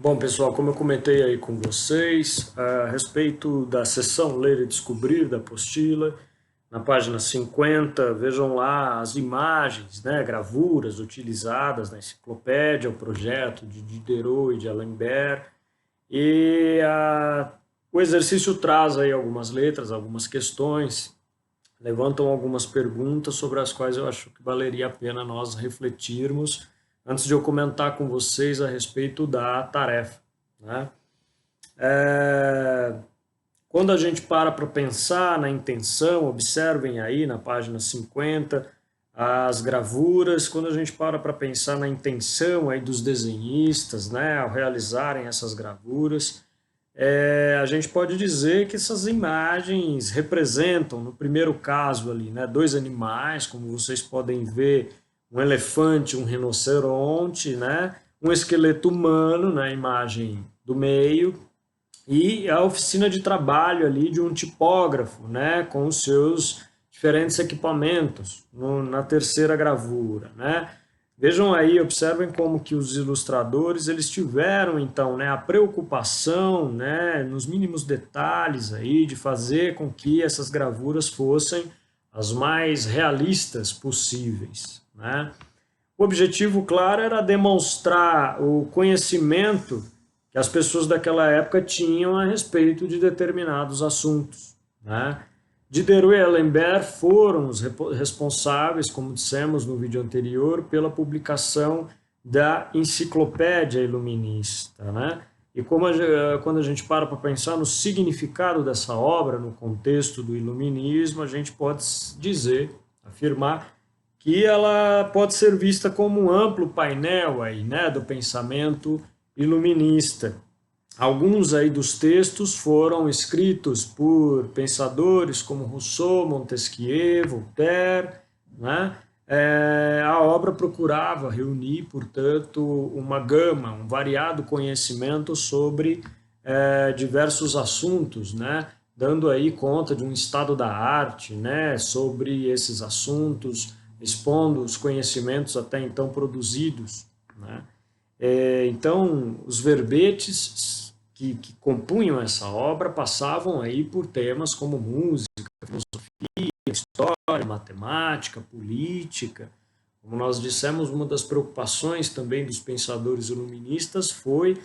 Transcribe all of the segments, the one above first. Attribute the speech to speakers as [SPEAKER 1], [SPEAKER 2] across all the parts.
[SPEAKER 1] Bom, pessoal, como eu comentei aí com vocês, a respeito da seção Ler e Descobrir da apostila, na página 50, vejam lá as imagens, né, gravuras utilizadas na enciclopédia, o projeto de Diderot e de Alembert, o exercício traz aí algumas letras, algumas questões, levantam algumas perguntas sobre as quais eu acho que valeria a pena nós refletirmos antes de eu comentar com vocês a respeito da tarefa, né? É, Quando a gente para pensar na intenção, observem aí na página 50 as gravuras, quando a gente para pensar na intenção aí dos desenhistas, né, ao realizarem essas gravuras, a gente pode dizer que essas imagens representam, no primeiro caso ali, né, dois animais, como vocês podem ver, um elefante, um rinoceronte, né, um esqueleto humano na imagem do meio, e a oficina de trabalho ali de um tipógrafo, né, com os seus diferentes equipamentos, na terceira gravura, né. Vejam aí, observem como que os ilustradores eles tiveram então, né, a preocupação, né, nos mínimos detalhes aí de fazer com que essas gravuras fossem as mais realistas possíveis, né. O objetivo, claro, era demonstrar o conhecimento que as pessoas daquela época tinham a respeito de determinados assuntos, né? Diderot e Alembert foram os responsáveis, como dissemos no vídeo anterior, pela publicação da Enciclopédia Iluminista, né? E quando a gente para pensar no significado dessa obra, no contexto do iluminismo, a gente pode dizer, afirmar, que ela pode ser vista como um amplo painel aí, né, do pensamento iluminista. Alguns aí dos textos foram escritos por pensadores como Rousseau, Montesquieu, Voltaire, né? A obra procurava reunir, portanto, uma gama, um variado conhecimento sobre diversos assuntos, né? Dando aí conta de um estado da arte, né? Sobre esses assuntos, expondo os conhecimentos até então produzidos, né? Então, os verbetes que compunham essa obra passavam aí por temas como música, filosofia, história, matemática, política. Como nós dissemos, uma das preocupações também dos pensadores iluministas foi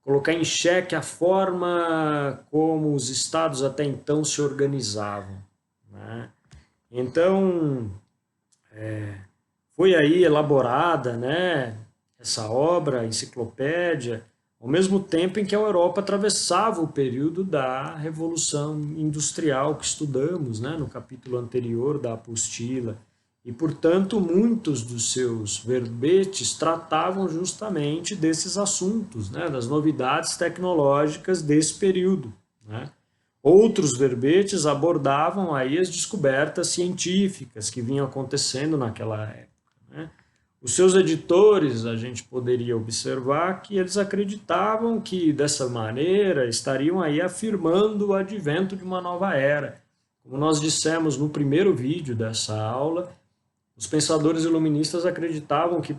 [SPEAKER 1] colocar em xeque a forma como os estados até então se organizavam, né? Então, foi aí elaborada, né, essa obra, a enciclopédia, ao mesmo tempo em que a Europa atravessava o período da Revolução Industrial que estudamos, né, no capítulo anterior da apostila. E, portanto, muitos dos seus verbetes tratavam justamente desses assuntos, né, das novidades tecnológicas desse período, né. Outros verbetes abordavam aí as descobertas científicas que vinham acontecendo naquela época, né? Os seus editores, a gente poderia observar que eles acreditavam que dessa maneira estariam aí afirmando o advento de uma nova era. Como nós dissemos no primeiro vídeo dessa aula, os pensadores iluministas acreditavam que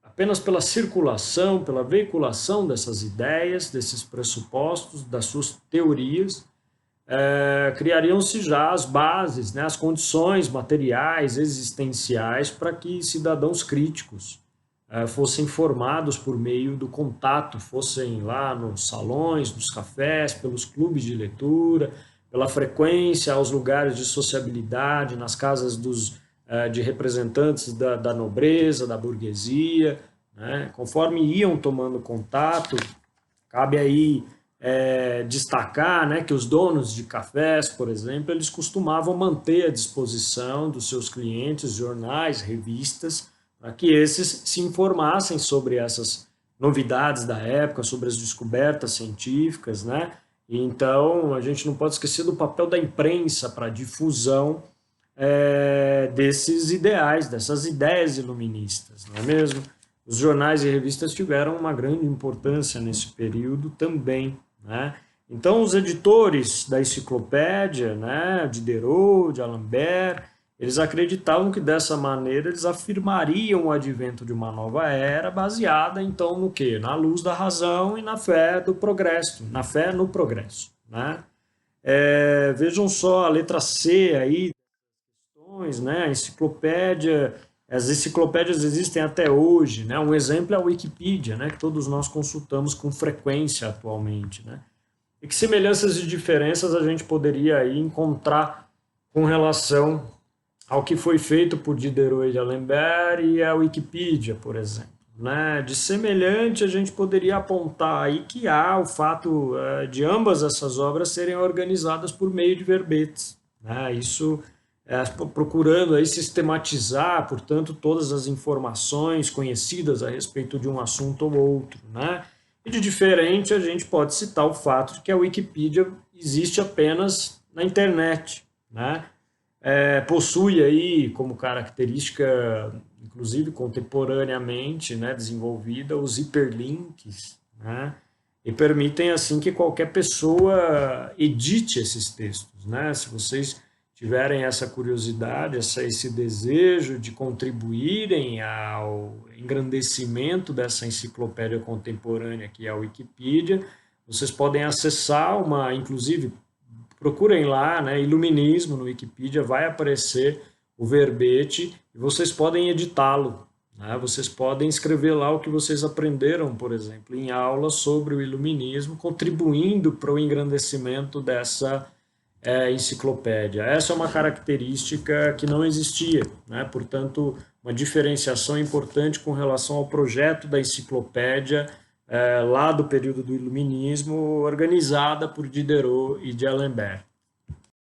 [SPEAKER 1] apenas pela circulação, pela veiculação dessas ideias, desses pressupostos, das suas teorias, criariam-se já as bases, né, as condições materiais, existenciais, para que cidadãos críticos fossem formados por meio do contato, fossem lá nos salões, nos cafés, pelos clubes de leitura, pela frequência aos lugares de sociabilidade, nas casas de representantes da nobreza, da burguesia, né? Conforme iam tomando contato, cabe aí destacar, né, que os donos de cafés, por exemplo, eles costumavam manter à disposição dos seus clientes jornais, revistas, para que esses se informassem sobre essas novidades da época, sobre as descobertas científicas, né? E então a gente não pode esquecer do papel da imprensa para a difusão desses ideais, dessas ideias iluministas, não é mesmo? Os jornais e revistas tiveram uma grande importância nesse período também, né? Então, os editores da enciclopédia, né, de Diderot, de Alembert, eles acreditavam que dessa maneira eles afirmariam o advento de uma nova era baseada então no quê? Na luz da razão e na fé do progresso, na fé no progresso, né? Vejam só a letra C aí, né? A enciclopédia, as enciclopédias existem até hoje, né? Um exemplo é a Wikipedia, né? Que todos nós consultamos com frequência atualmente, né? E que semelhanças e diferenças a gente poderia aí encontrar com relação ao que foi feito por Diderot e D'Alembert e a Wikipedia, por exemplo, né? De semelhante, a gente poderia apontar aí que há o fato de ambas essas obras serem organizadas por meio de verbetes, né? Isso procurando aí sistematizar, portanto, todas as informações conhecidas a respeito de um assunto ou outro, né? E de diferente, a gente pode citar o fato de que a Wikipedia existe apenas na internet, né? Possui aí como característica, inclusive contemporaneamente, né, desenvolvida, os hiperlinks, né? E permitem assim que qualquer pessoa edite esses textos, né? Se vocês tiverem essa curiosidade, esse desejo de contribuírem ao engrandecimento dessa enciclopédia contemporânea que é a Wikipedia, vocês podem acessar inclusive, procurem lá, né, Iluminismo no Wikipedia, vai aparecer o verbete e vocês podem editá-lo, né? Vocês podem escrever lá o que vocês aprenderam, por exemplo, em aula sobre o Iluminismo, contribuindo para o engrandecimento dessa enciclopédia. Essa é uma característica que não existia, né? Portanto, uma diferenciação importante com relação ao projeto da enciclopédia lá do período do Iluminismo, organizada por Diderot e D'Alembert.